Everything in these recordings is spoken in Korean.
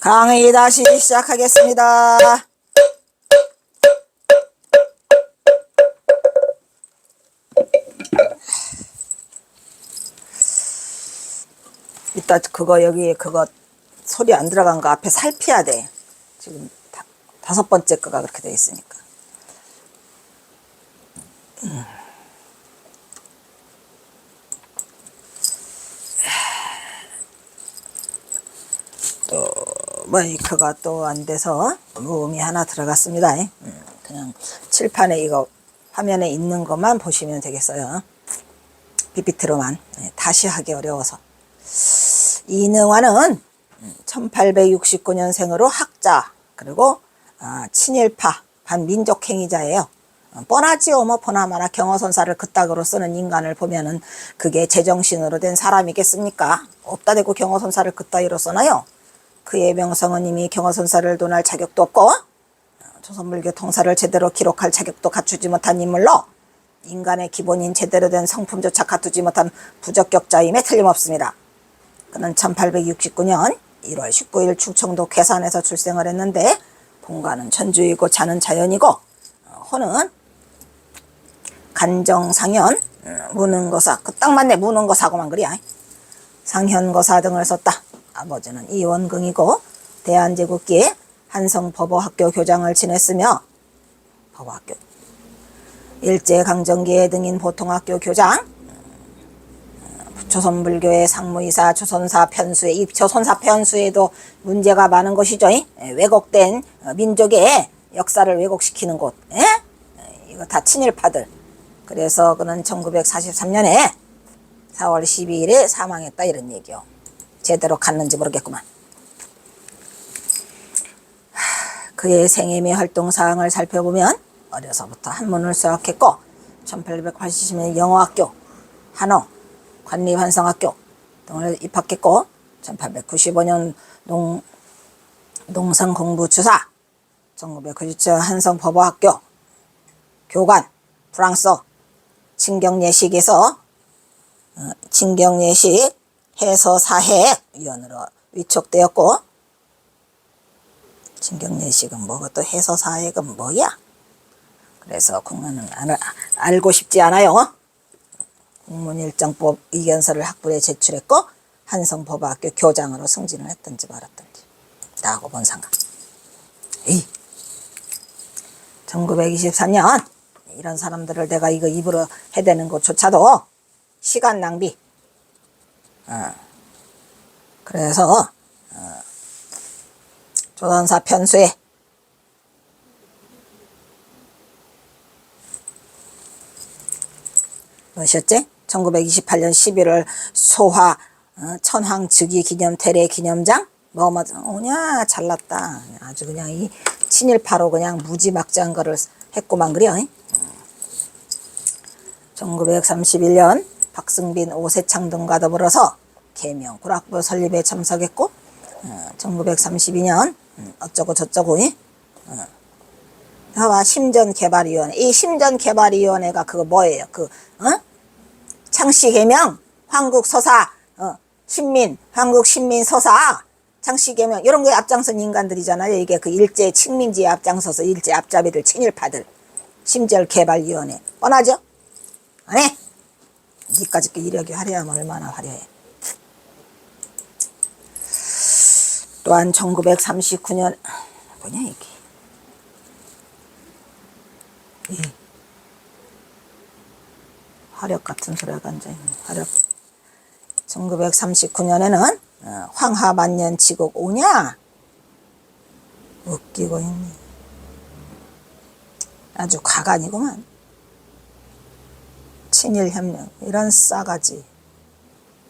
강의 다시 시작하겠습니다. 이따 그거 여기 그거 소리 안 들어간 거 앞에 살피야 돼. 지금 다섯 번째 거가 그렇게 돼 있으니까. 또 마이크가 또 안 돼서 음이 하나 들어갔습니다. 그냥 칠판에 이거 화면에 있는 것만 보시면 되겠어요. PPT로만. 다시 하기 어려워서. 이능화는 1869년생으로 학자, 그리고 친일파 반민족행위자예요. 뻔하지요. 뭐 보나마나 경어선사를 그따구로 쓰는 인간을 보면은 그게 제정신으로 된 사람이겠습니까? 없다 대고 경어선사를 그따위로 써나요? 그의 명성은 이미 경어선사를 논할 자격도 없고 조선불교 통사를 제대로 기록할 자격도 갖추지 못한 인물로 인간의 기본인 제대로 된 성품조차 갖추지 못한 부적격자임에 틀림없습니다. 그는 1869년 1월 19일 충청도 괴산에서 출생을 했는데 본가는 천주이고 자는 자연이고 호는 간정상현 무능거사, 그 딱 맞네. 무능거사고만 그리야. 상현거사 등을 썼다. 아버지는 이원긍이고 대한제국기에 한성법어학교 교장을 지냈으며 법어학교 일제강점기에 등인 보통학교 교장, 조선불교의 상무이사, 조선사 편수에, 이 조선사 편수에도 문제가 많은 것이죠. 왜곡된 민족의 역사를 왜곡시키는 곳. 이거 다 친일파들. 그래서 그는 1943년에 4월 12일에 사망했다 이런 얘기요. 제대로 갔는지 모르겠구만. 그의 생애 및 활동사항을 살펴보면 어려서부터 한문을 수학했고 1880년 영어학교, 한어, 관리환성학교 등을 입학했고 1895년 농성공부주사, 1997년 한성법어학교 교관, 프랑스어, 진경예식에서 진경예식 해서사회위원으로 위촉되었고, 진경예식은 뭐고 또 해서사회는 뭐야? 그래서 국문은 알고 싶지 않아요. 국문일정법 의견서를 학부에 제출했고 한성법학교 교장으로 승진을 했든지 말았든지 나하고 뭔 상관. 1923년 이런 사람들을 내가 이거 입으로 해대는 것조차도 시간 낭비. 그래서 조선사 편수에 뭐셨지? 1928년 11월 소화 천황 즉위 기념 대례 기념장 오냐 잘났다. 아주 그냥 이 친일파로 그냥 무지막지한 거를 했고만 그려. 1931년 박승빈, 오세창 등과 더불어서 계명 구락부 설립에 참석했고 1932년 어쩌고 저쩌고 심전개발위원회. 이 심전개발위원회가 그거 뭐예요? 창씨개명 황국서사 한국신민서사 창씨개명 이런 거에 앞장선 인간들이잖아요. 이게 그 일제 식민지에 앞장서서 일제 앞잡이들 친일파들 심전개발위원회. 뻔하죠? 안 해? 니까지 그 이력이 화려하면 얼마나 화려해. 또한 1939년 뭐냐 이게 화력 같은 소리가 앉아있네. 화력. 1939년에는 황하만년 지국 오냐? 웃기고 있네. 아주 가관이구만. 친일협력 이런 싸가지.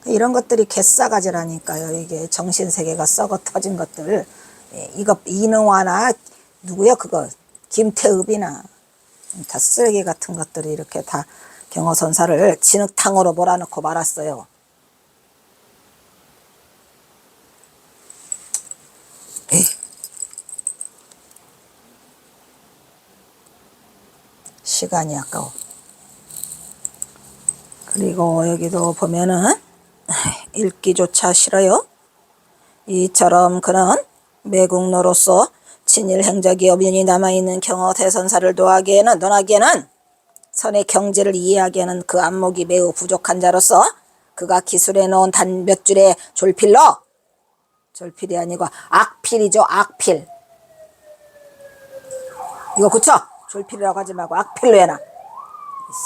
이런 것들이 개싸가지라니까요. 이게 정신세계가 썩어 터진 것들. 이거 이능화나 누구야 그거 김태읍이나 다 쓰레기 같은 것들이 이렇게 다 경어선사를 진흙탕으로 몰아넣고 말았어요. 시간이 아까워. 그리고 여기도 보면은 읽기조차 싫어요. 이처럼 그는 매국노로서 친일 행적이 여빈이 남아있는 경어 대선사를 논하기에는 선의 경제를 이해하기에는 그 안목이 매우 부족한 자로서 그가 기술해 놓은 단 몇 줄의 졸필이 아니고 악필이죠. 악필. 이거 고쳐. 졸필이라고 하지 말고 악필로 해놔. 이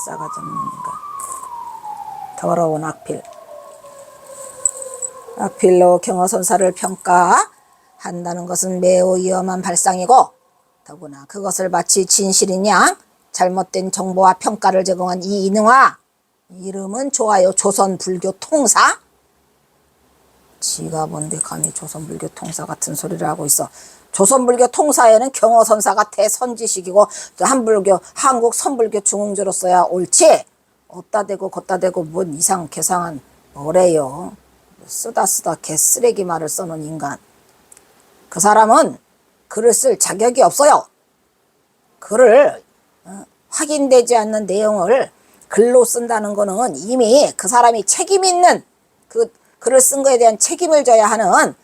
싸가지 없는 인간. 더러운 악필. 악필로 경어선사를 평가한다는 것은 매우 위험한 발상이고, 더구나 그것을 마치 진실인 양 잘못된 정보와 평가를 제공한 이 이능화, 이름은 좋아요. 조선불교 통사? 지가 뭔데 감히 조선불교 통사 같은 소리를 하고 있어. 조선불교 통사에는 경어선사가 대선지식이고 한불교, 한국 선불교 중흥조로서야 옳지. 어따 대고 걷다 대고 뭔 이상 개상한 뭐래요. 쓰다 개쓰레기 말을 써놓은 인간. 그 사람은 글을 쓸 자격이 없어요. 글을 확인되지 않는 내용을 글로 쓴다는 거는 이미 그 사람이 책임 있는, 그 글을 쓴 거에 대한 책임을 져야 하는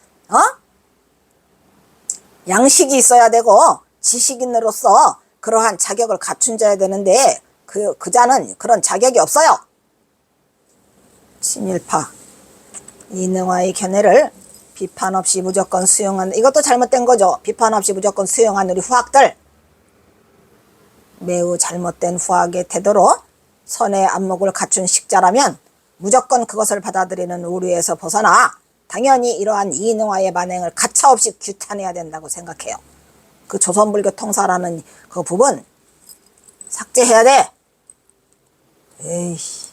양식이 있어야 되고 지식인으로서 그러한 자격을 갖춘 자야 되는데 그 자는 그런 자격이 없어요. 친일파 이능화의 견해를 비판 없이 무조건 수용한, 이것도 잘못된 거죠. 비판 없이 무조건 수용한 우리 후학들, 매우 잘못된 후학의 태도로 선의 안목을 갖춘 식자라면 무조건 그것을 받아들이는 오류에서 벗어나 당연히 이러한 이능화의 만행을 가차없이 규탄해야 된다고 생각해요. 그 조선불교 통사라는 그 부분 삭제해야 돼. 에이씨.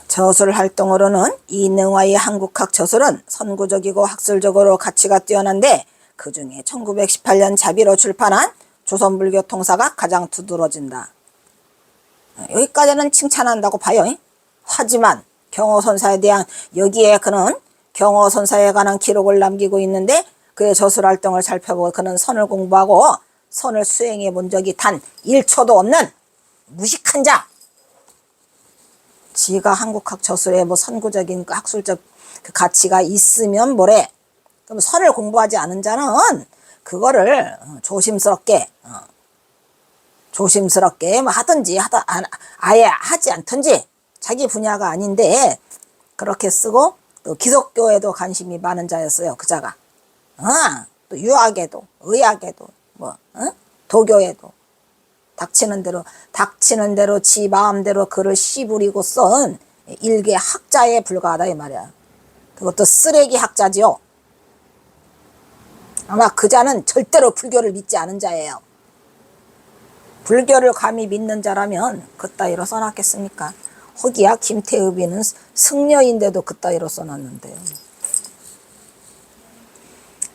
저술 활동으로는 이능화의 한국학 저술은 선구적이고 학술적으로 가치가 뛰어난데 그 중에 1918년 자비로 출판한 조선불교 통사가 가장 두드러진다. 여기까지는 칭찬한다고 봐요. 하지만 경어선사에 대한, 여기에 그는 경어선사에 관한 기록을 남기고 있는데 그의 저술 활동을 살펴보고 그는 선을 공부하고 선을 수행해 본 적이 단 1초도 없는 무식한 자. 지가 한국학 저술에 뭐 선구적인 학술적 그 가치가 있으면 뭐래. 그럼 선을 공부하지 않은 자는 그거를 조심스럽게 뭐 하든지 아예 하지 않든지, 자기 분야가 아닌데 그렇게 쓰고, 또 기독교에도 관심이 많은 자였어요. 그 자가. 또 유학에도 의학에도 도교에도 닥치는 대로 지 마음대로 글을 씨부리고 쓴 일개 학자에 불과하다 이 말이야. 그것도 쓰레기 학자지요. 아마 그 자는 절대로 불교를 믿지 않은 자예요. 불교를 감히 믿는 자라면 그따위로 써놨겠습니까? 허기야 김태읍이는 승려인데도 그따위로 써놨는데요.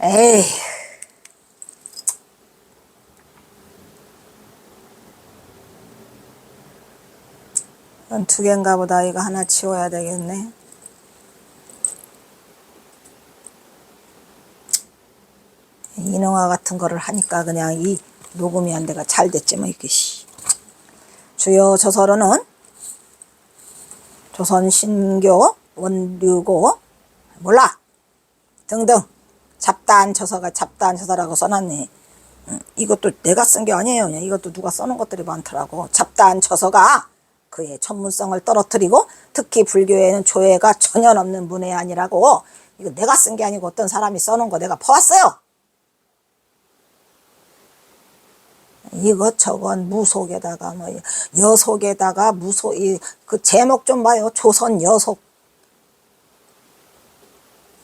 에이. 이건 2개인가 보다. 이거 하나 치워야 되겠네. 이능화 같은 거를 하니까 그냥 이 녹음이 안 돼가 잘 됐지 뭐 이게. 주요 저서로는 조선신교, 원류고 몰라 등등 잡다한 저서라고 써놨네. 이것도 내가 쓴 게 아니에요. 이것도 누가 써놓은 것들이 많더라고. 잡다한 저서가 그의 전문성을 떨어뜨리고 특히 불교에는 조예가 전혀 없는 문외한이라고. 이거 내가 쓴 게 아니고 어떤 사람이 써놓은 거 내가 봐왔어요. 이것저것 무속에다가 뭐 여속에다가 그 제목 좀 봐요. 조선 여속.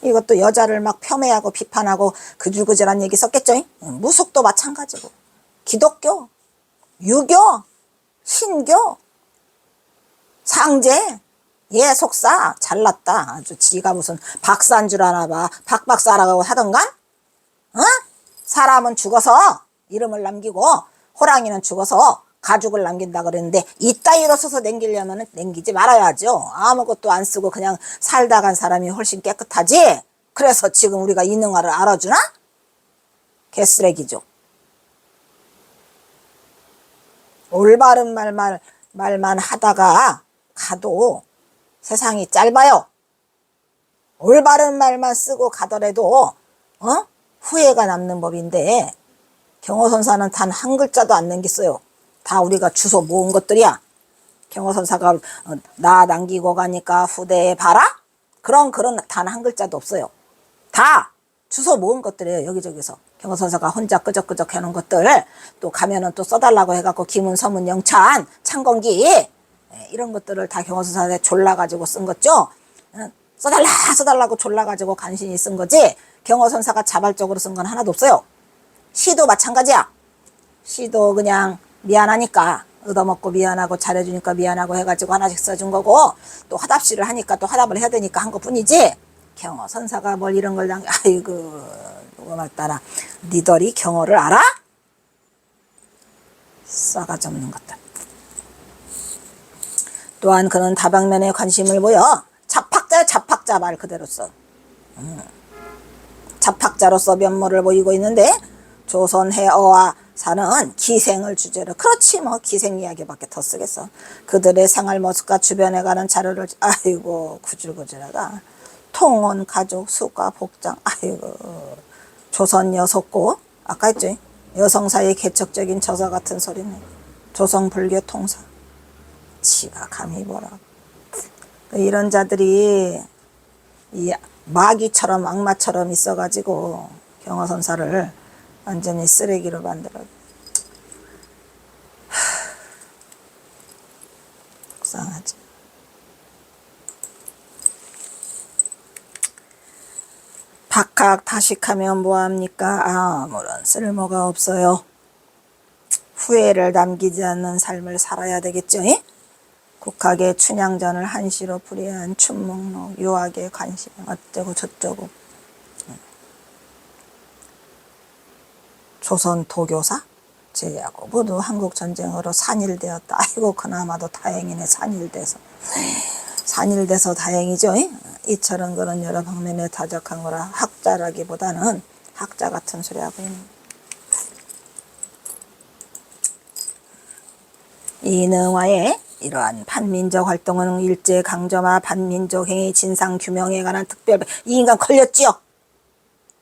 이것도 여자를 막 폄훼하고 비판하고 그줄그줄한 얘기 썼겠죠. 무속도 마찬가지고 기독교, 유교, 신교, 상제, 예속사 잘났다. 아주 지가 무슨 박사인 줄 아나 봐. 박박사라고 하던가? 사람은 죽어서 이름을 남기고 호랑이는 죽어서 가죽을 남긴다 그랬는데 이따위로 써서 남기려면 남기지 말아야죠. 아무것도 안 쓰고 그냥 살다 간 사람이 훨씬 깨끗하지. 그래서 지금 우리가 이능화를 알아주나? 개쓰레기죠. 올바른 말만 하다가 가도 세상이 짧아요. 올바른 말만 쓰고 가더라도 후회가 남는 법인데 경호선사는 단 한 글자도 안 남겼어요. 다 우리가 주워 모은 것들이야. 경호선사가 나 남기고 가니까 후대에 봐라? 그런 글은 단 한 글자도 없어요. 다 주워 모은 것들이에요. 여기저기서. 경호선사가 혼자 끄적끄적 해놓은 것들, 또 가면은 또 써달라고 해갖고 기문, 서문, 영찬, 창건기 이런 것들을 다 경호선사한테 졸라가지고 쓴 거죠. 써달라고 졸라가지고 간신히 쓴 거지 경호선사가 자발적으로 쓴 건 하나도 없어요. 시도 마찬가지야. 시도 그냥 미안하니까 얻어먹고 미안하고 잘해주니까 미안하고 해가지고 하나씩 써준 거고, 또 화답시를 하니까 또 화답을 해야 되니까 한 것뿐이지 경호선사가 뭘 이런 걸 아이고 누가 말따라 니들이 경호를 알아? 싸가지 없는 것들. 또한 그는 다방면에 관심을 보여 잡학자야. 잡학자 말 그대로 써. 잡학자로서 면모를 보이고 있는데 조선해어와 사는 기생을 주제로, 그렇지 뭐 기생 이야기밖에 더 쓰겠어. 그들의 생활 모습과 주변에 가는 자료를, 아이고 구질구질하다. 통혼, 가족, 수가, 복장, 아이고 조선 여섯고, 아까 했죠. 여성사의 개척적인 저서 같은 소리네. 조선불교 통사. 지가 감히 뭐라고. 이런 자들이 이 마귀처럼 악마처럼 있어가지고 경호선사를 완전히 쓰레기로 만들어. 속상하지. 박학 다식하면 뭐합니까? 아무런 쓸모가 없어요. 후회를 남기지 않는 삶을 살아야 되겠죠. 국학의 춘향전을 한시로 풀이한 춘목록, 유학의 관심 어쩌고 저쩌고. 조선 도교사 제하고 모두 한국전쟁으로 산일되었다. 아이고 그나마도 다행이네. 산일돼서 다행이죠. 이철은 그런 여러 방면에 다적한 거라 학자라기보다는 학자 같은 소리 하고 있는. 이능화의 이러한 반민족 활동은 일제강점화 반민족 행위 진상 규명에 관한 특별, 이 인간 걸렸지요.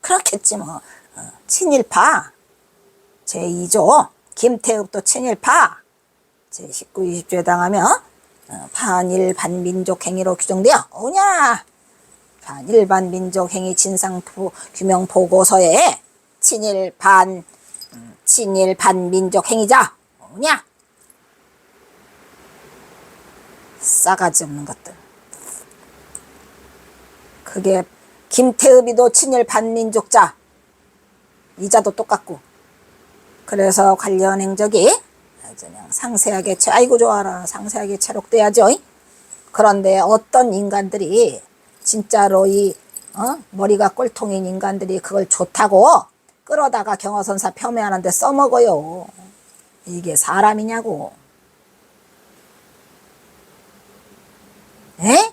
그렇겠지 뭐. 친일파 제2조 김태읍도 친일파 제19, 20조에 당하면 반일 반민족 행위로 규정되어 오냐. 반일 반민족 행위 진상 규명 보고서에 친일 반민족 행위자 오냐. 싸가지 없는 것들. 그게 김태읍이도 친일 반민족자, 이자도 똑같고. 그래서 관련 행적이 그냥 상세하게 아이고 좋아라 상세하게 체록돼야죠. 그런데 어떤 인간들이 진짜로 이 머리가 꼴통인 인간들이 그걸 좋다고 끌어다가 경호선사 폄훼하는데 써먹어요. 이게 사람이냐고. 에?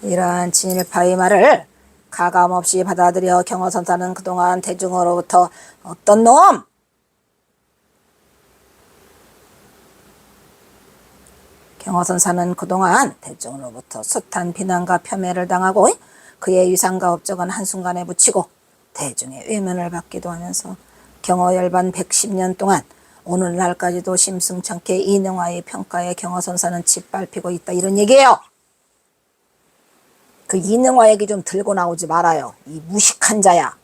이러한 친일파의 말을 가감없이 받아들여 경호선사는 그동안 대중으로부터 어떤 놈? 경호선사는 그동안 대중으로부터 숱한 비난과 폄훼를 당하고 그의 위상과 업적은 한순간에 묻히고 대중의 외면을 받기도 하면서 경호열반 110년 동안 오늘날까지도 심승찮게 이능화의 평가에 경호선사는 짓밟히고 있다. 이런 얘기예요. 그 이능화 얘기 좀 들고 나오지 말아요. 이 무식한 자야.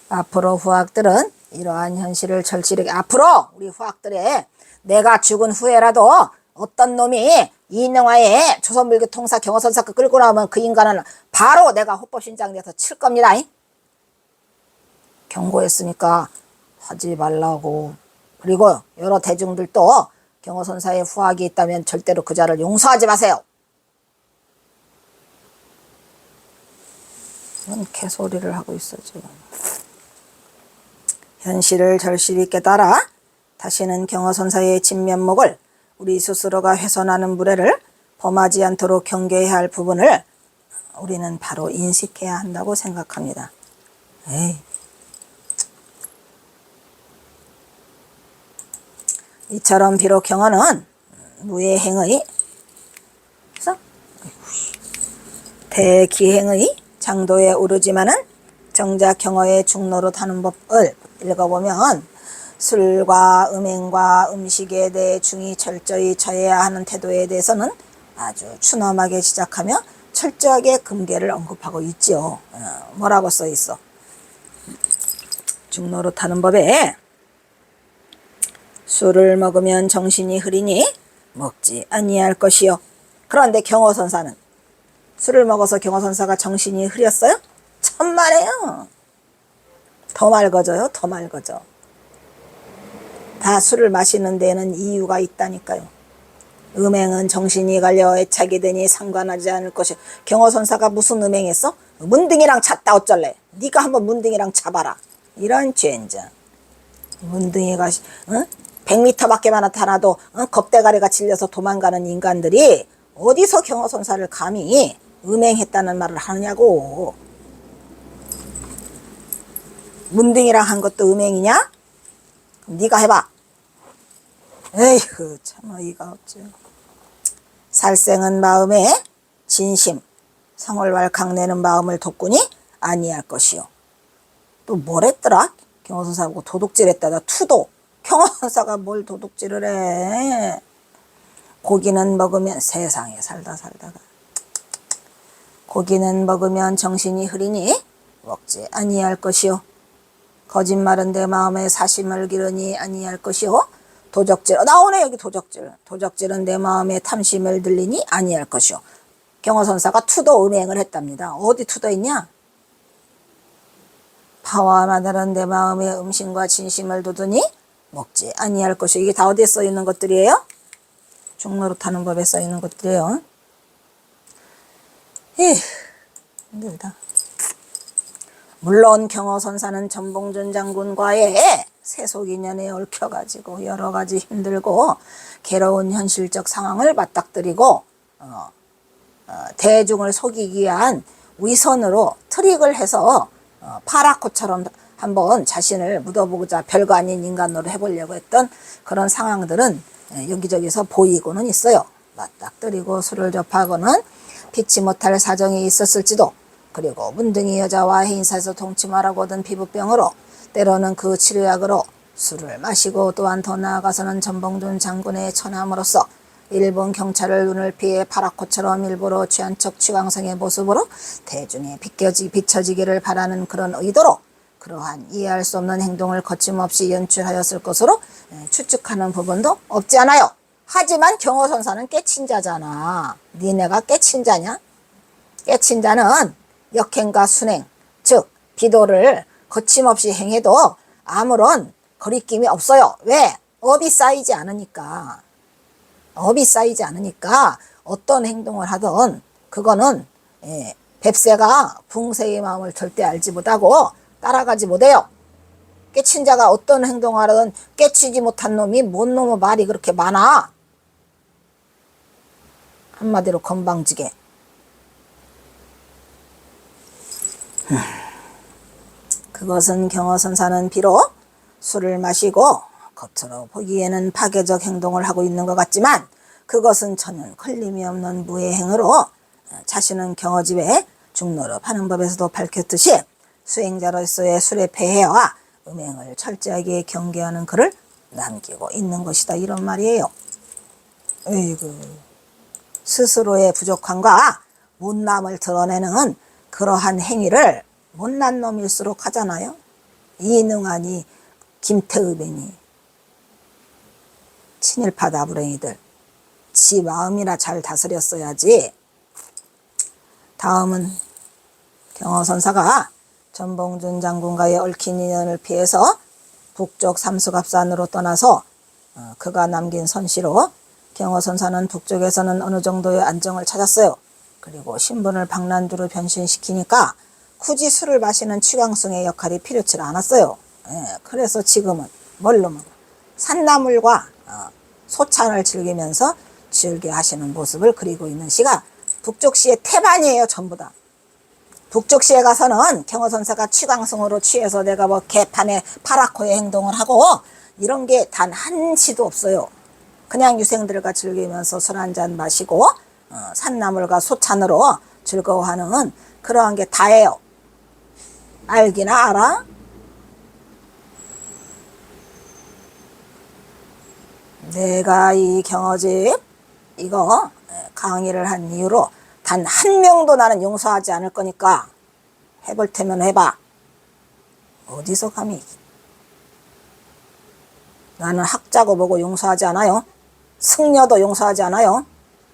앞으로 후학들은 이러한 현실을 절실하게, 앞으로 우리 후학들의 내가 죽은 후에라도 어떤 놈이 이능화의 조선불교 통사 경호선사 끌고 나오면 그 인간은 바로 내가 호법신장 내서 칠 겁니다. 경고했으니까 하지 말라고. 그리고 여러 대중들도 경호선사의 후학이 있다면 절대로 그 자를 용서하지 마세요. 이런 개소리를 하고 있어 지금. 현실을 절실히 깨달아 다시는 경호선사의 진면목을 우리 스스로가 훼손하는 무례를 범하지 않도록 경계해야 할 부분을 우리는 바로 인식해야 한다고 생각합니다. 이처럼 비록 경호는 무예행의 그래서 대기행의 장도에 오르지만은 정작 경어의 중로로 타는 법을 읽어보면 술과 음행과 음식에 대해 중히 철저히 처해야 하는 태도에 대해서는 아주 추nom하게 시작하며 철저하게 금계를 언급하고 있죠. 뭐라고 써 있어? 중로로 타는 법에 술을 먹으면 정신이 흐리니 먹지 아니할 것이요. 그런데 경어선사는 술을 먹어서 경어선사가 정신이 흐렸어요? 천만에요. 더 맑아져요. 더 맑아져. 다 술을 마시는 데는 이유가 있다니까요. 음행은 정신이 갈려 애착이 되니 상관하지 않을 것이. 경어선사가 무슨 음행했어? 문둥이랑 찼다 어쩔래? 네가 한번 문둥이랑 잡아라. 이런 죄인자. 문둥이가 100m밖에만 나타나도 겁대가리가 질려서 도망가는 인간들이 어디서 경어선사를 감히 음행했다는 말을 하느냐고. 문둥이랑 한 것도 음행이냐? 그럼 네가 해봐. 에이구 참 어이가 없죠. 살생은 마음에 진심 성월왈 강내는 마음을 돋구니 아니할 것이요. 또 뭘 했더라? 경어선사하고 도둑질했다가 투도. 경어선사가 뭘 도둑질을 해. 고기는 먹으면 세상에 살다가 고기는 먹으면 정신이 흐리니 먹지 아니할 것이요. 거짓말은 내 마음에 사심을 기르니 아니할 것이요. 도적질 나오네 여기 도적질. 도적질은 내 마음에 탐심을 들리니 아니할 것이요. 경어선사가 투도 음행을 했답니다. 어디 투도 있냐? 파와 마늘은 내 마음에 음심과 진심을 돋으니 먹지 아니할 것이요. 이게 다 어디에 써 있는 것들이에요? 중로로 타는 법에 써 있는 것들이에요. 힘들다. 물론 경어선사는 전봉준 장군과의 세속 인연에 얽혀가지고 여러 가지 힘들고 괴로운 현실적 상황을 맞닥뜨리고 대중을 속이기 위한 위선으로 트릭을 해서 파라코처럼 한번 자신을 묻어보고자 별거 아닌 인간으로 해보려고 했던 그런 상황들은 여기저기서 보이고는 있어요. 맞닥뜨리고 술을 접하고는 피치 못할 사정이 있었을지도. 그리고 문둥이 여자와 해인사에서 동침하라고 얻은 피부병으로 때로는 그 치료약으로 술을 마시고 또한 더 나아가서는 전봉준 장군의 처남으로서 일본 경찰을 눈을 피해 파라코처럼 일부러 취한 척 취왕성의 모습으로 대중에 비춰지기를 바라는 그런 의도로 그러한 이해할 수 없는 행동을 거침없이 연출하였을 것으로 추측하는 부분도 없지 않아요. 하지만 경어선사는 깨친 자잖아. 니네가 깨친 자냐? 깨친 자는 역행과 순행, 즉 비도를 거침없이 행해도 아무런 거리낌이 없어요. 왜? 업이 쌓이지 않으니까. 업이 쌓이지 않으니까 어떤 행동을 하든 그거는 뱁새가 붕새의 마음을 절대 알지 못하고 따라가지 못해요. 깨친 자가 어떤 행동을 하든 깨치지 못한 놈이 뭔 놈의 말이 그렇게 많아. 한마디로 건방지게. 그것은 경어선사는 비록 술을 마시고 겉으로 보기에는 파괴적 행동을 하고 있는 것 같지만 그것은 전혀 걸림이 없는 무예행으로 자신은 경어집에 중로로 파는 법에서도 밝혔듯이 수행자로서의 술의 폐해와 음행을 철저하게 경계하는 글을 남기고 있는 것이다. 이런 말이에요. 에이구. 스스로의 부족함과 못남을 드러내는 그러한 행위를 못난 놈일수록 하잖아요. 이능하니 김태읍이니 친일파 나부랭이들 지 마음이나 잘 다스렸어야지. 다음은 경어선사가 전봉준 장군과의 얽힌 인연을 피해서 북쪽 삼수갑산으로 떠나서 그가 남긴 선시로 경어선사는 북쪽에서는 어느 정도의 안정을 찾았어요. 그리고 신분을 방란주로 변신시키니까 굳이 술을 마시는 취광승의 역할이 필요치 않았어요. 그래서 지금은 뭘로 산나물과 소찬을 즐기면서 즐겨하시는 모습을 그리고 있는 시가 북쪽시의 태반이에요. 전부 다. 북쪽시에 가서는 경어선사가 취광승으로 취해서 내가 뭐 개판에 파라코의 행동을 하고 이런 게 단 한 시도 없어요. 그냥 유생들과 즐기면서 술 한잔 마시고 산나물과 소찬으로 즐거워하는 그러한 게 다예요. 알기나 알아? 내가 이 경어집 이거 강의를 한 이후로 단 한 명도 나는 용서하지 않을 거니까 해볼 테면 해봐. 어디서 감히. 나는 학자고 뭐고 용서하지 않아요. 승려도 용서하지 않아요.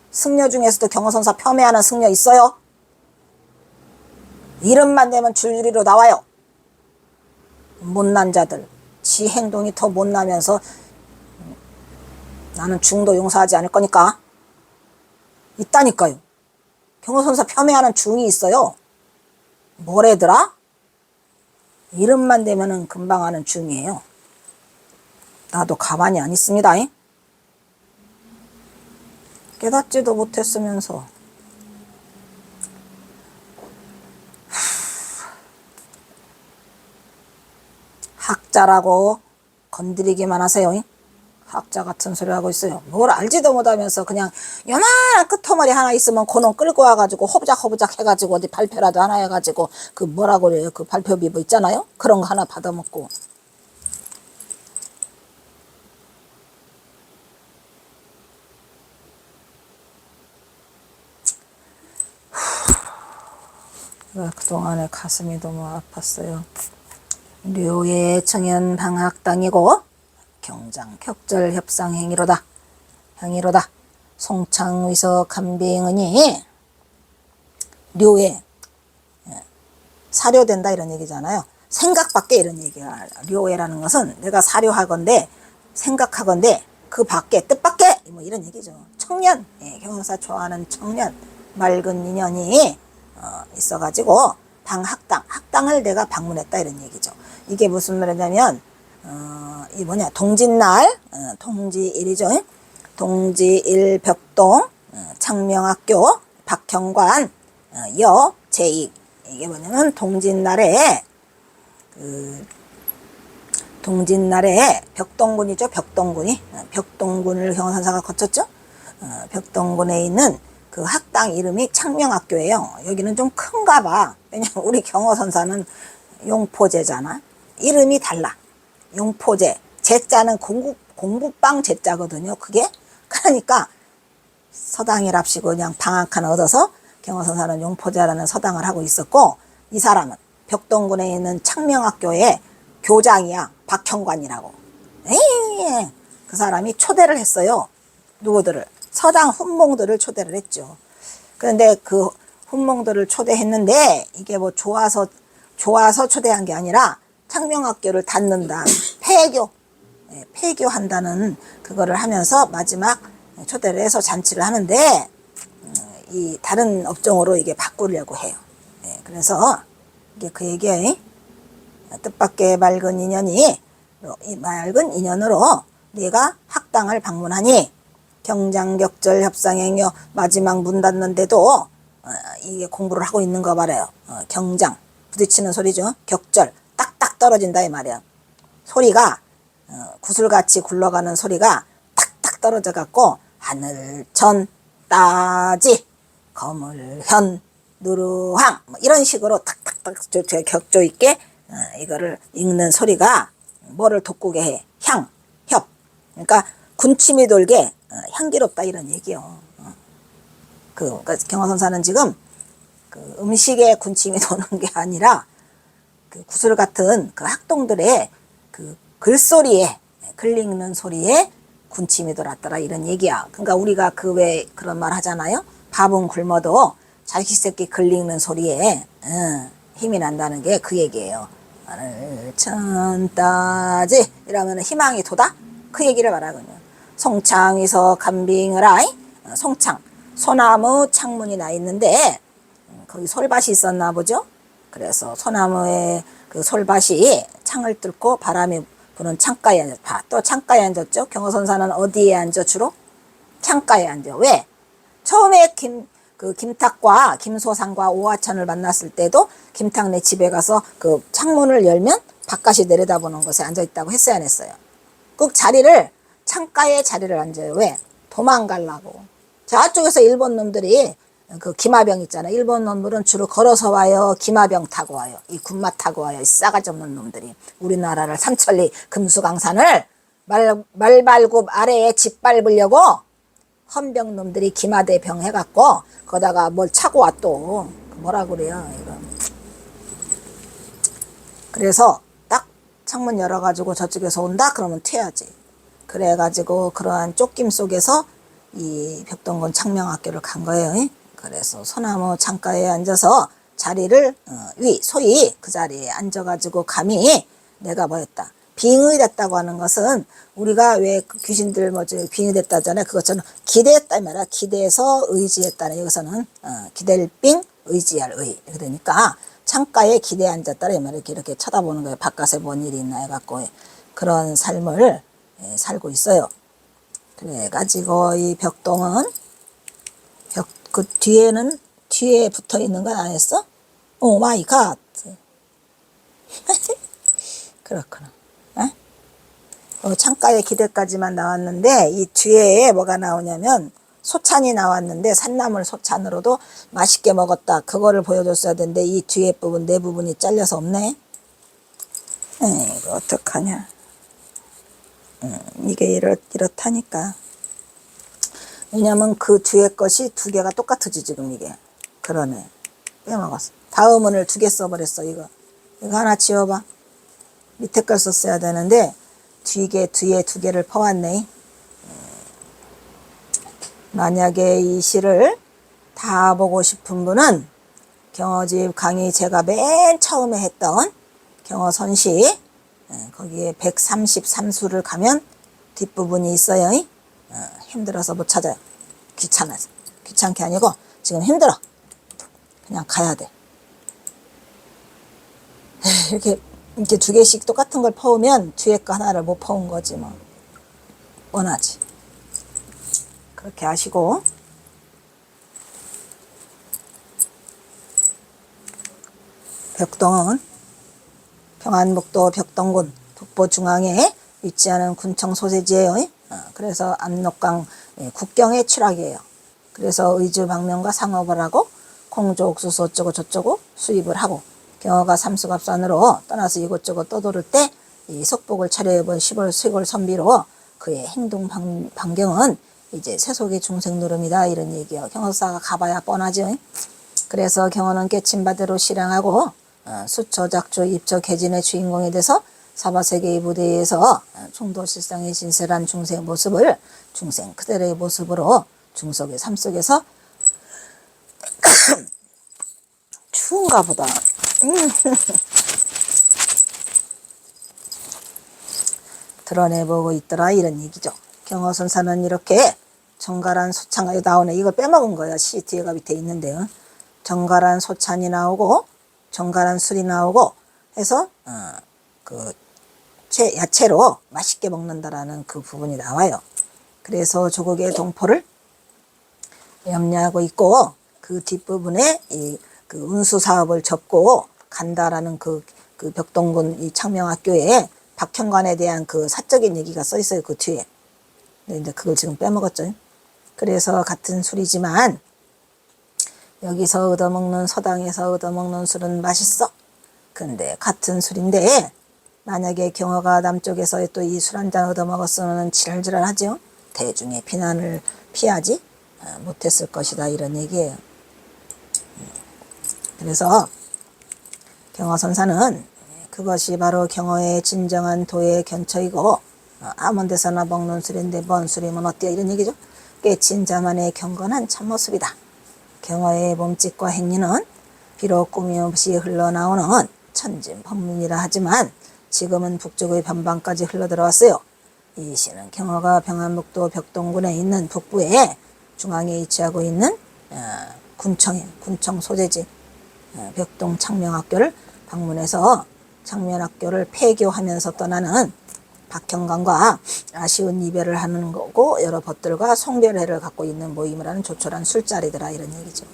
승려 중에서도 경어선사 폄훼하는 승려 있어요. 이름만 내면 줄줄이로 나와요. 못난 자들. 지 행동이 더 못나면서 나는 중도 용서하지 않을 거니까. 있다니까요. 경어선사 폄훼하는 중이 있어요. 뭐래더라? 이름만 대면은 금방 하는 중이에요. 나도 가만히 안 있습니다. 깨닫지도 못했으면서. 학자라고 건드리기만 하세요. 학자 같은 소리 하고 있어요. 뭘 알지도 못하면서 그냥 요만한 끄트머리 하나 있으면 그놈 끌고 와가지고 허부작허부작 해가지고 어디 발표라도 하나 해가지고 그 뭐라고 그래요. 그 발표비 뭐 있잖아요. 그런 거 하나 받아먹고. 그동안에 가슴이 너무 아팠어요. 류의 청연 방학당이고 경장 격절 협상 행위로다. 행위로다. 송창의서 간빙은이 류에 사료된다 이런 얘기잖아요. 생각밖에 이런 얘기가. 료에라는 것은 내가 사료하건대 생각하건대 그 밖에 뜻밖에 뭐 이런 얘기죠. 청년, 경영사 좋아하는 청년 맑은 인연이 있어가지고 학당을 내가 방문했다 이런 얘기죠. 이게 무슨 말이냐면 이 뭐냐 동짓날 동지일이죠. 동지일 벽동 창명학교 박형관 여 제2 이게 뭐냐면 동짓날에 동짓날에 벽동군이죠. 벽동군을 경어선사가 거쳤죠. 벽동군에 있는 그 학당 이름이 창명학교예요. 여기는 좀 큰가 봐. 왜냐면 우리 경어선사는 용포제잖아. 이름이 달라. 용포제. 제자는 공부방 제자거든요. 그게. 그러니까 서당이랍시고 그냥 방학 하나 얻어서 경어선사는 용포제라는 서당을 하고 있었고, 이 사람은 벽동군에 있는 창명학교의 교장이야. 박형관이라고. 에이, 그 사람이 초대를 했어요. 누구들을? 서당 훈몽들을 초대를 했죠. 그런데 그 훈몽들을 초대했는데 이게 뭐 좋아서 초대한 게 아니라 창명학교를 닫는다. 폐교한다는 그거를 하면서 마지막 초대를 해서 잔치를 하는데 이 다른 업종으로 이게 바꾸려고 해요. 그래서 이게 그 얘기예요. 뜻밖의 맑은 인연이 이 맑은 인연으로 네가 학당을 방문하니 경장격절 협상행여 마지막 문 닫는데도 이게 공부를 하고 있는 거 말이에요. 경장 부딪히는 소리죠. 격절 딱딱 떨어진다 이 말이야. 소리가 구슬같이 굴러가는 소리가 탁탁 떨어져 갖고 하늘천 따지 거물현 누르항 뭐 이런 식으로 탁탁탁 격조 있게 이거를 읽는 소리가 뭐를 돋구게 해? 협. 그러니까 군침이 돌게 향기롭다 이런 얘기요. 그러니까 경어선사는 지금 그 음식에 군침이 도는 게 아니라 그 구슬 같은 그 학동들의 그 글소리에 글 읽는 소리에 군침이 돌았더라 이런 얘기야. 그러니까 우리가 그 왜 그런 말 하잖아요. 밥은 굶어도 자식 새끼 글 읽는 소리에 힘이 난다는 게 그 얘기예요. 하늘천 따지 이러면 희망이 돋아? 그 얘기를 말하거든요. 송창에서 간빙을 하이 송창 소나무 창문이 나 있는데 거기 솔밭이 있었나 보죠. 그래서 소나무에 그 솔밭이 창을 뚫고 바람이 부는 창가에 앉았다. 또 창가에 앉았죠. 경어선사는 어디에 앉아 주로? 창가에 앉아. 왜? 처음에 김탁과 김소상과 오하천을 만났을 때도 김탁네 집에 가서 그 창문을 열면 바깥이 내려다보는 곳에 앉아 있다고 했어야 안 했어요. 꼭 자리를 창가에 자리를 앉아요. 왜? 도망가려고. 저쪽에서 일본 놈들이 그 기마병 있잖아요. 일본 놈들은 주로 걸어서 와요. 기마병 타고 와요. 이 군마 타고 와요. 이 싸가지 없는 놈들이. 우리나라를 삼천리 금수강산을 말발굽 아래에 짓밟으려고 헌병 놈들이 기마대병 해갖고 거다가 뭘 차고 와 또. 뭐라 그래요. 이거. 그래서 딱 창문 열어가지고 저쪽에서 온다? 그러면 튀어야지. 그래가지고 그러한 쫓김 속에서 이 벽동군 창명학교를 간 거예요. 그래서 소나무 창가에 앉아서 자리를 소위 그 자리에 앉아가지고 감히 내가 뭐였다. 빙의됐다고 하는 것은 우리가 왜 그 귀신들 뭐지 빙의됐다잖아요. 그것처럼 기대했다 말이야. 기대해서 의지했다는 여기서는 기댈 빙 의지할 의. 그러니까 창가에 기대에 앉았다 이 말이야. 이렇게 쳐다보는 거예요. 바깥에 뭔 일이 있나 해갖고 그런 삶을 살고 있어요. 그래가지고 이 벽동은 그 뒤에 붙어 있는 건 안 했어? 오 마이 갓. 그렇구나. 창가에 기대까지만 나왔는데 이 뒤에 뭐가 나오냐면 소찬이 나왔는데 산나물 소찬으로도 맛있게 먹었다. 그거를 보여줬어야 되는데 이 뒤에 부분 내 부분이 잘려서 없네. 이거 어떡하냐. 이게 이렇다니까. 왜냐면 그 뒤에 것이 두 개가 똑같지 지금 이게. 그러네. 빼먹었어. 다음은을 두 개 써버렸어 이거. 이거 하나 지워봐. 밑에 걸 썼어야 되는데 뒤에 두 개를 퍼왔네. 만약에 이 시를 다 보고 싶은 분은 경어집 강의 제가 맨 처음에 했던 경어선시 거기에 133수를 가면 뒷부분이 있어요. 힘들어서 못 찾아요. 귀찮아서. 귀찮게 아니고 지금 힘들어. 그냥 가야 돼. 이렇게 두 개씩 똑같은 걸 퍼오면 뒤에 거 하나를 못 퍼온 거지 뭐. 뻔하지. 그렇게 하시고 벽동은 평안북도 벽동군 북부 중앙에 위치하는 군청 소재지예요. 그래서 압록강 국경의 추락이에요. 그래서 의주 방면과 상업을 하고 공조 옥수수 어쩌고 저쩌고 수입을 하고 경어가 삼수갑산으로 떠나서 이곳저곳 떠도를 때 이 속복을 차려입은 시골 선비로 그의 행동 반경은 이제 세속의 중생 노름이다 이런 얘기예요. 경어사가 가봐야 뻔하죠. 그래서 경어는 깨침바대로 실행하고 수처작조 입처 개진의 주인공이 돼서 사바세계의 무대에서 총도실상의 진실한 중생의 모습을 중생 그대로의 모습으로 중속의 삶 속에서 추운가 보다. 드러내보고 있더라 이런 얘기죠. 경어선사는 이렇게 정갈한 소찬이 나오네. 이걸 빼먹은 거야. 시 뒤에가 밑에 있는데요. 정갈한 소찬이 나오고 정갈한 술이 나오고 해서 그 야채로 맛있게 먹는다라는 그 부분이 나와요. 그래서 조국의 동포를 염려하고 있고 그 뒷부분에 그 운수 사업을 접고 간다라는 그 벽동군 이 창명학교에 박형관에 대한 그 사적인 얘기가 써 있어요. 그 뒤에. 근데 이제 그걸 지금 빼먹었죠. 그래서 같은 술이지만 여기서 얻어먹는 서당에서 얻어먹는 술은 맛있어. 근데 같은 술인데 만약에 경어가 남쪽에서 또 이 술 한잔 얻어먹었으면 지랄지랄하죠. 대중의 비난을 피하지 못했을 것이다 이런 얘기예요. 그래서 경어선사는 그것이 바로 경어의 진정한 도의 견처이고 아무 데서나 먹는 술인데 뭔 술이면 어때요 이런 얘기죠. 깨친 자만의 경건한 참모습이다. 경어의 몸짓과 행위는 비록 꾸밈 없이 흘러나오는 천진 법문이라 하지만 지금은 북쪽의 변방까지 흘러들어왔어요. 이 시는 경어가 평안북도 벽동군에 있는 북부에 중앙에 위치하고 있는 군청 소재지 벽동 창명학교를 방문해서 창명학교를 폐교하면서 떠나는 박형관과 아쉬운 이별을 하는 거고 여러 벗들과 송별회를 갖고 있는 모임을 하는 조촐한 술자리더라 이런 얘기죠.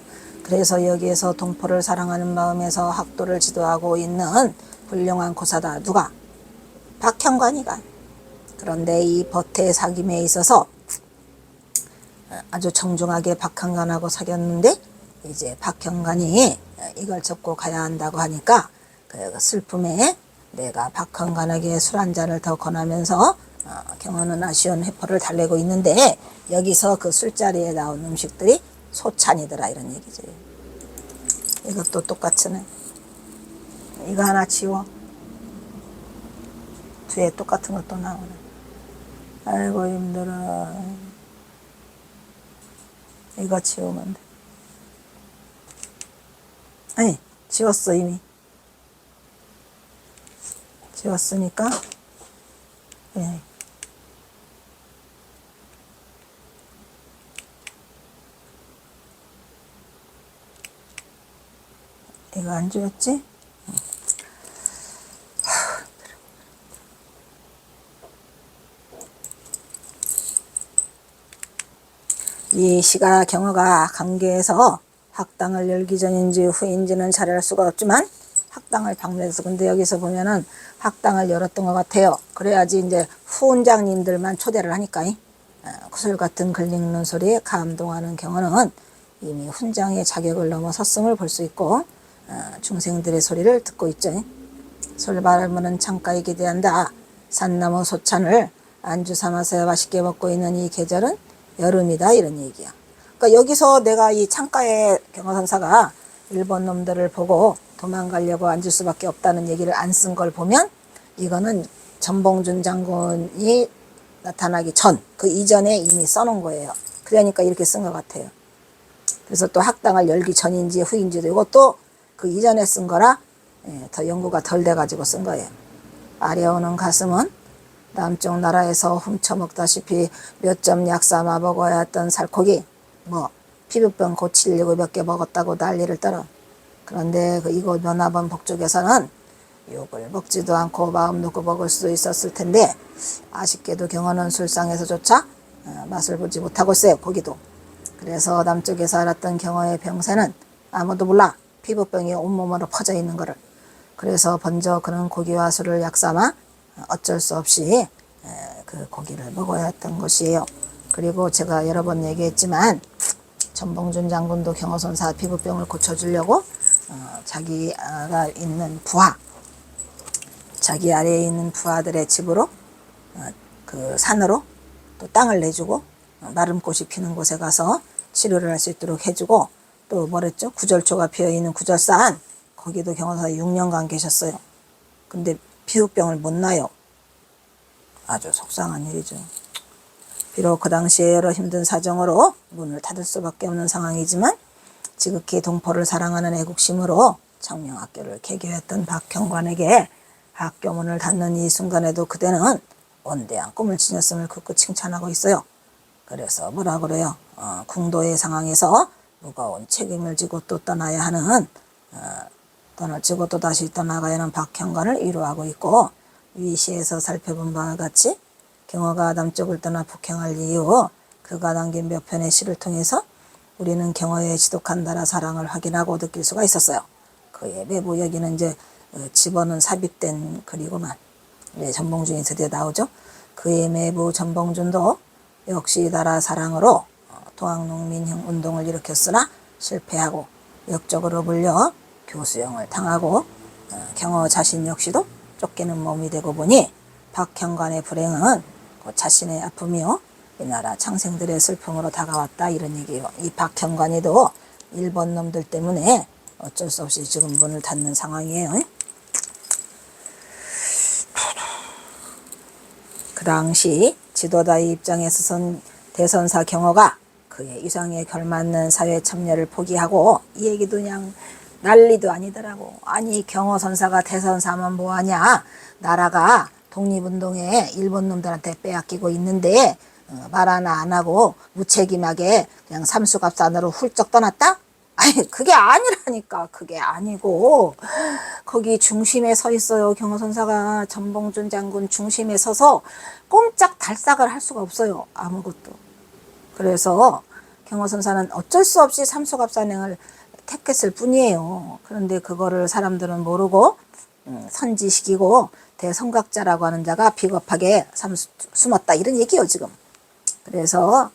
그래서 여기에서 동포를 사랑하는 마음에서 학도를 지도하고 있는 훌륭한 고사다. 누가? 박형관이가. 그런데 이 버태 사귐에 있어서 아주 정중하게 박형간하고 사귀었는데 이제 박형간이 이걸 접고 가야 한다고 하니까 그 슬픔에 내가 박형간에게 술 한 잔을 더 권하면서 경호는 아쉬운 회포를 달래고 있는데 여기서 그 술자리에 나온 음식들이 소찬이더라 이런 얘기지. 이것도 똑같으네. 이거 하나 지워. 뒤에 똑같은 것도 나오네. 아이고 힘들어. 이거 지우면 돼. 아니 지웠어 이미. 지웠으니까 네. 이거 안 지웠지? 이 시가 경어가 강계에서 학당을 열기 전인지 후인지는 잘 알 수가 없지만 학당을 방문해서 근데 여기서 보면은 학당을 열었던 것 같아요. 그래야지 이제 후원장님들만 초대를 하니까 구슬 같은 글 읽는 소리에 감동하는 경어는 이미 훈장의 자격을 넘어섰음을 볼 수 있고 중생들의 소리를 듣고 있죠. 솔바람은 창가에 기대한다. 산나무 소찬을 안주 삼아서 맛있게 먹고 있는 이 계절은 여름이다 이런 얘기야. 그러니까 여기서 내가 이 창가에 경허선사가 일본 놈들을 보고 도망가려고 앉을 수밖에 없다는 얘기를 안 쓴 걸 보면 이거는 전봉준 장군이 나타나기 전, 그 이전에 이미 써놓은 거예요. 그러니까 이렇게 쓴 것 같아요. 그래서 또 학당을 열기 전인지 후인지도 이것도 그 이전에 쓴 거라 더 연구가 덜 돼가지고 쓴 거예요. 아려오는 가슴은 남쪽 나라에서 훔쳐먹다시피 몇 점 약 삼아 먹어야 했던 살코기 뭐 피부병 고치려고 몇 개 먹었다고 난리를 떨어. 그런데 그 이곳 면화번 북쪽에서는 욕을 먹지도 않고 마음 놓고 먹을 수도 있었을 텐데 아쉽게도 경어는 술상에서조차 맛을 보지 못하고 있어요. 고기도. 그래서 남쪽에서 알았던 경어의 병세는 아무도 몰라. 피부병이 온몸으로 퍼져 있는 거를. 그래서 먼저 그는 고기와 술을 약삼아 어쩔 수 없이 그 고기를 먹어야 했던 것이에요. 그리고 제가 여러 번 얘기했지만 전봉준 장군도 경호선사 피부병을 고쳐주려고 자기가 있는 부하, 자기 아래에 있는 부하들의 집으로 그 산으로 또 땅을 내주고 마른 꽃이 피는 곳에 가서 치료를 할 수 있도록 해주고 또 뭐랬죠? 구절초가 피어있는 구절산 거기도 경호선사 6년간 계셨어요. 근데 피부병을 못 나요. 아주 속상한 일이죠. 비록 그 당시에 여러 힘든 사정으로 문을 닫을 수밖에 없는 상황이지만 지극히 동포를 사랑하는 애국심으로 청명학교를 개교했던 박형관에게 학교 문을 닫는 이 순간에도 그대는 원대한 꿈을 지녔음을 굳고 칭찬하고 있어요. 그래서 뭐라 그래요? 궁도의 상황에서 무거운 책임을 지고 또 떠나야 하는 떠날 지고 또 다시 떠나가야 하는 박형관을 위로하고 있고 위시에서 살펴본 바와 같이 경어가 남쪽을 떠나 북행할 이후 그가 남긴 몇 편의 시를 통해서 우리는 경어의 지독한 나라 사랑을 확인하고 느낄 수가 있었어요. 그의 매부 여기는 이제 집어는 삽입된 글이구만. 네, 전봉준이 드디어 나오죠. 그의 매부 전봉준도 역시 나라 사랑으로 동학농민형 운동을 일으켰으나 실패하고 역적으로 불려 교수형을 당하고 경어 자신 역시도 쫓기는 몸이 되고 보니 박형관의 불행은 곧 자신의 아픔이요 이 나라 창생들의 슬픔으로 다가왔다 이런 얘기예요. 이 박형관이도 일본 놈들 때문에 어쩔 수 없이 지금 문을 닫는 상황이에요. 그 당시 지도자의 입장에서선 대선사 경어가 그의 이상에 걸맞는 사회 참여를 포기하고 이 얘기도 그냥 난리도 아니더라고. 아니 경어선사가 대선사면 뭐하냐. 나라가 독립운동에 일본 놈들한테 빼앗기고 있는데 말 하나 안 하고 무책임하게 그냥 삼수갑산으로 훌쩍 떠났다? 아니 그게 아니라니까. 그게 아니고 거기 중심에 서 있어요. 경호선사가 전봉준 장군 중심에 서서 꼼짝 달싹을 할 수가 없어요. 아무것도. 그래서 경호선사는 어쩔 수 없이 삼수갑산행을 택했을 뿐이에요. 그런데 그거를 사람들은 모르고 선지식이고 대성각자라고 하는 자가 비겁하게 숨었다 이런 얘기요 지금. 그래서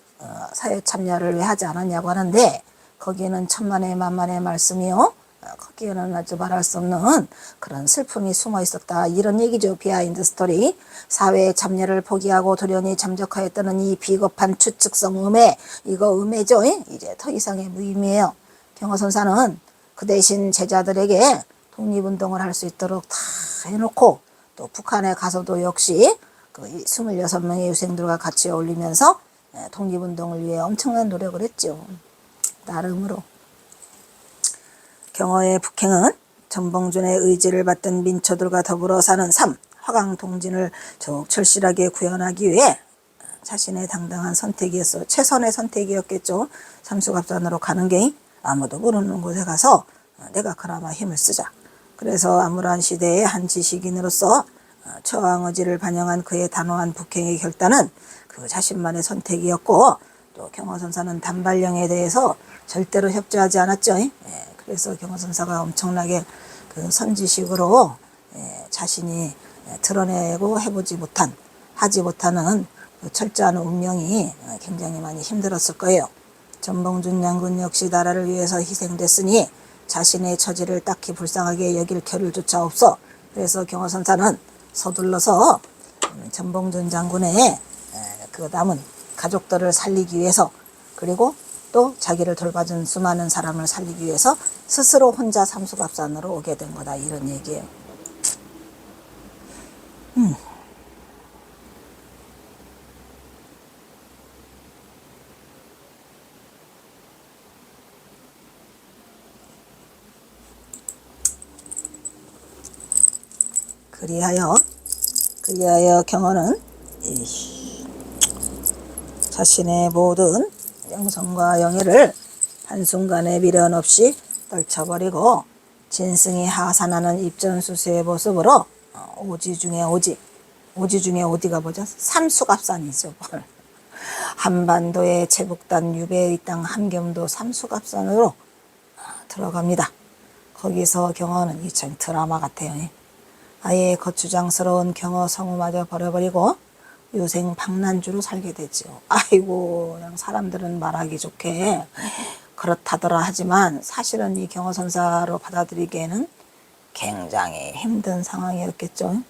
사회 참여를 왜 하지 않았냐고 하는데 거기에는 천만의 만만의 말씀이요. 거기에는 아주 말할 수 없는 그런 슬픔이 숨어 있었다 이런 얘기죠. 비하인드 스토리. 사회의 참여를 포기하고 돌연히 잠적하였다는 이 비겁한 추측성 음해, 이거 음해죠. 이제 더 이상의 무의미해요. 경허선사는 그 대신 제자들에게 독립운동을 할 수 있도록 다 해놓고 또 북한에 가서도 역시 그 26명의 유생들과 같이 어울리면서 독립운동을 위해 엄청난 노력을 했죠. 나름으로. 경허의 북행은 전봉준의 의지를 받던 민초들과 더불어 사는 삶, 화강동진을 더욱 절실하게 구현하기 위해 자신의 당당한 선택이었어. 최선의 선택이었겠죠. 삼수갑산으로 가는 게 아무도 모르는 곳에 가서 내가 그나마 힘을 쓰자. 그래서 암울한 시대의 한 지식인으로서 처왕의지를 반영한 그의 단호한 북행의 결단은 그 자신만의 선택이었고 또 경허선사는 단발령에 대해서 절대로 협조하지 않았죠. 그래서 경허선사가 엄청나게 그 선지식으로 자신이 드러내고 하지 못하는 그 철저한 운명이 굉장히 많이 힘들었을 거예요. 전봉준 장군 역시 나라를 위해서 희생됐으니 자신의 처지를 딱히 불쌍하게 여길 겨를조차 없어. 그래서 경허선사는 서둘러서 전봉준 장군의 그 남은 가족들을 살리기 위해서 그리고 또 자기를 돌봐준 수많은 사람을 살리기 위해서 스스로 혼자 삼수갑산으로 오게 된 거다 이런 얘기예요. 그리하여 경허는 자신의 모든 영성과 영예를 한순간에 미련 없이 떨쳐버리고 진승이 하산하는 입전수수의 모습으로 오지 중에 오디가 뭐죠? 삼수갑산이죠. 한반도의 제국단 유배의 땅 함경도 삼수갑산으로 들어갑니다. 거기서 경허는 참 드라마 같아요. 아예 거추장스러운 경허 성우마저 버려버리고 유생 방난주로 살게 되죠. 아이고 그냥 사람들은 말하기 좋게 그렇다더라 하지만 사실은 이 경허선사로 받아들이기에는 굉장히 힘든 상황이었겠죠.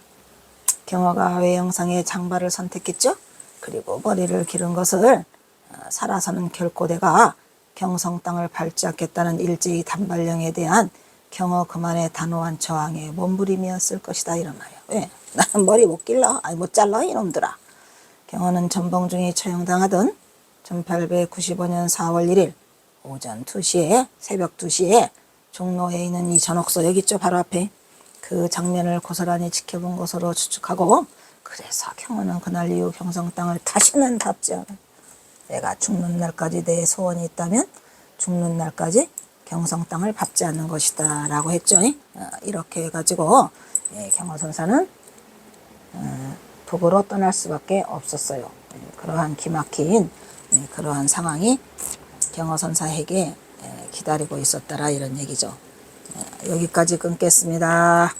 경허가 외영상의 장발을 선택했죠. 그리고 머리를 기른 것을 살아서는 결코 내가 경성 땅을 밟지 않겠다는 일제히 단발령에 대한 경허 그만의 단호한 저항의 몸부림이었을 것이다 이런 말이에요. 왜? 나는 머리 못 잘라 이놈들아. 경허는 전봉준이 처형당하던 1895년 4월 1일 오전 2시에 새벽 2시에 종로에 있는 이 전옥소 여기 있죠 바로 앞에 그 장면을 고스란히 지켜본 것으로 추측하고 그래서 경허는 그날 이후 경성 땅을 다시는 밟지 않아. 내가 죽는 날까지 내 소원이 있다면 죽는 날까지 경성 땅을 밟지 않는 것이다 라고 했죠. 이렇게 해가지고 경허선사는 북으로 떠날 수밖에 없었어요. 그러한 기막힌 그러한 상황이 경허선사에게 기다리고 있었더라 이런 얘기죠. 여기까지 끊겠습니다.